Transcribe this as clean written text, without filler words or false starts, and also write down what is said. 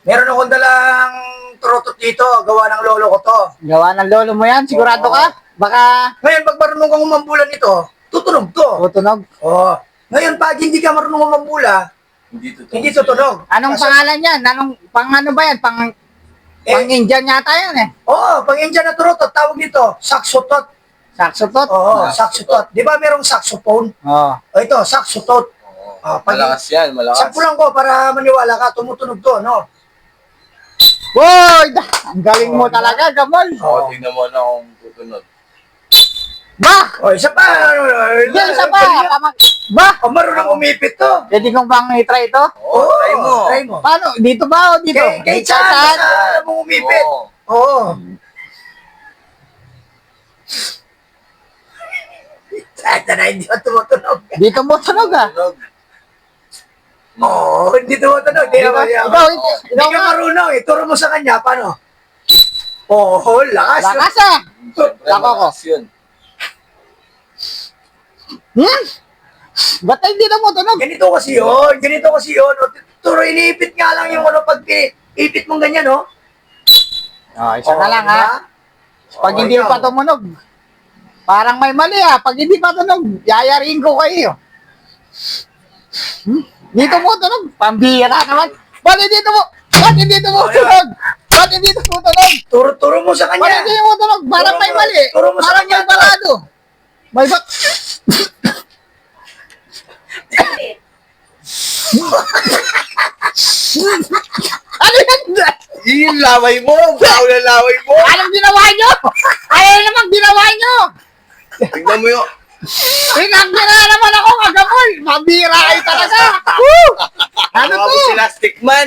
Meron akong dalang trotot dito, gawa ng lolo ko to. Gawa ng lolo mo yan, sigurado Oo. ka? Baka Ngayon, pag marunong kang umambulan nito, tutunog to. tutunog. Oo. Ngayon, pag hindi ka marunong umambula, hindi tutunog. Anong Kasi- pangalan yan? Anong, pang ano ba yan? Pang Indian yata yan eh. Oo, pag Indian na trotot, tawag dito, saksotot. Saksotot. Oo, saksotot. Di ba merong saxophone? Oo. O ito, saksotot. Malakas yan, malakas. Sampulan ko para maniwala ka, tumutunog to, no? Boy! Ang galing mo talaga, Gamol. Oo, tingnan mo na kung tutunod. Ba! O, isa pa. Hindi, isa pa. Ba! O, marunong umipit to. Pwede kong bang i-try ito? Oo, try mo. Try mo. Paano? Dito ba o dito? Kay Chan, basta mo umipit. Oo. Oo. Sana na hindi mo tumutunog. Dito mo tunog ah. Tunog. Oo, hindi tumutunog. Di Ikaw, naman yan. ikaw, Hindi ikaw ka nga. marunong eh. Turo mo sa kanya, paano? Oo, lakas. Lakas ah. Siyempre, Lako ko. malakas yun. Hmm? Ba't hindi na mo tunog? Ganito kasi yun. Ganito kasi yun. O, turo, iniipit nga lang yung ano pag ipit mong ganyan, no? Oh, isa na lang diba? ha. Pag Oo, hindi ikaw. pa tumunog, parang may mali ah. Pag hindi pa tunog, yayarin ko kayo. Dito mo tunog, pambira naman. Ba't hindi mo? Ba't hindi mo Oh, tunog? Ba't hindi mo tunog? Turo mo sa Ba't kanya. hindi mo tunog? Parang Turo may mo- mali. turo mo sa Parang kanya, may balado. May ba? Ano yan? Yung laway mo! Bawal ang laway mo! Anong ginawa nyo? Ano naman ginawa nyo? Tingnan mo yung... Pinagmira naman ako kagamol. Mabira kayo talaga. Woo! Ano Mga to? sila stickman!